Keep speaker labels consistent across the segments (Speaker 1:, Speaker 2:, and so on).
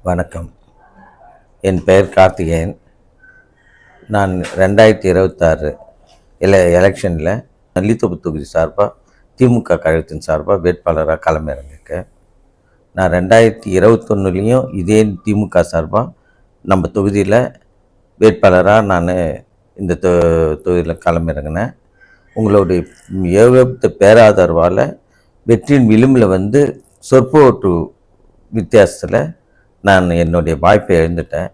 Speaker 1: வணக்கம். என் பெயர் கார்த்திகேயன். நான் 2026 எலெக்ஷனில் நெல்லித்தோப்பு தொகுதி சார்பாக திமுக கழகத்தின் சார்பாக வேட்பாளராக களமிறங்கியிருக்கேன். நான் 2021லேயும் இதே திமுக சார்பாக நம்ம தொகுதியில் வேட்பாளராக நான் இந்த தொகுதியில் களமிறங்கினேன். உங்களுடைய ஏகப்பட்ட பேராதரவால் வெற்றியின் விளிம்பில் சொற்ப ஓட்டு வித்தியாசத்தில் நான் என்னுடைய வாய்ப்பை எழுந்துட்டேன்.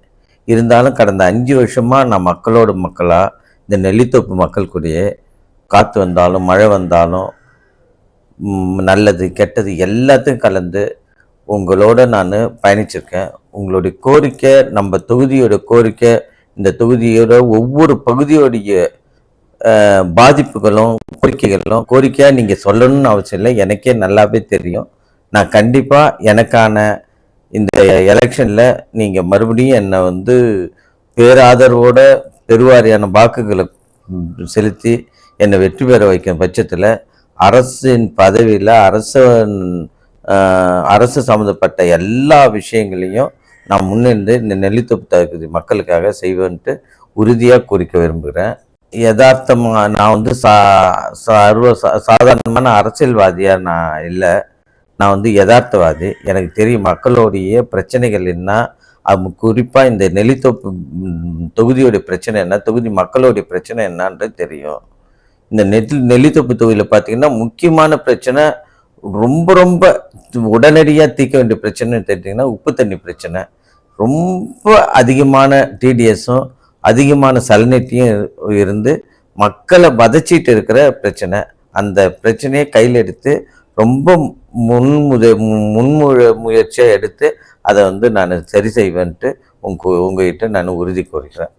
Speaker 1: இருந்தாலும் கடந்த 5 வருஷமாக நான் மக்களோட மக்களாக இந்த நெல்லித்தோப்பு மக்கள் கூடயே காற்று வந்தாலும் மழை வந்தாலும் நல்லது கெட்டது எல்லாத்தையும் கலந்து உங்களோட நான் பயணிச்சிருக்கேன். உங்களுடைய கோரிக்கை, நம்ம தொகுதியோட கோரிக்கை, இந்த தொகுதியோட ஒவ்வொரு பகுதியோடைய பாதிப்புகளும் கோரிக்கையாக நீங்கள் சொல்லணும்னு அவசியம் இல்லை, எனக்கே நல்லாவே தெரியும். நான் கண்டிப்பாக எனக்கான இந்த எலெக்ஷனில் நீங்கள் மறுபடியும் என்னை பேராதரவோட பெருவாரியான வாக்குகளை செலுத்தி என்னை வெற்றி பெற வைக்கும் பட்சத்தில் அரசின் பதவியில் அரசு சம்மந்தப்பட்ட எல்லா விஷயங்களையும் நான் முன்னிருந்து இந்த நெல்லித்தோப்பு தகுதி மக்களுக்காக செய்வேன்ட்டு உறுதியாக குறிக்க விரும்புகிறேன். யதார்த்தமாக நான் சாதாரணமான அரசியல்வாதியாக நான் இல்லை. நான் யதார்த்தவாதி. எனக்கு தெரியும் மக்களுடைய பிரச்சனைகள் என்ன, அது குறிப்பாக இந்த நெல்லித்தோப்பு தொகுதியோடைய பிரச்சனை என்ன, தொகுதி மக்களுடைய பிரச்சனை என்னன்றது தெரியும். இந்த நெல்லித்தோப்பு தொகுதியில் பார்த்திங்கன்னா முக்கியமான பிரச்சனை, ரொம்ப உடனடியாக தீர்க்க வேண்டிய பிரச்சனைன்னு தெரிஞ்சிங்கன்னா உப்பு தண்ணி பிரச்சனை. ரொம்ப அதிகமான டிடிஎஸும் அதிகமான சலனிட்டியும் இருந்து மக்களை வதச்சிட்டு இருக்கிற பிரச்சனை. அந்த பிரச்சனையை கையில் எடுத்து ரொம்ப முன்முயற்சியாக எடுத்து அதை நான் சரி செய்வேன்ட்டு உங்ககிட்ட நான் உறுதி கோருகிறேன்.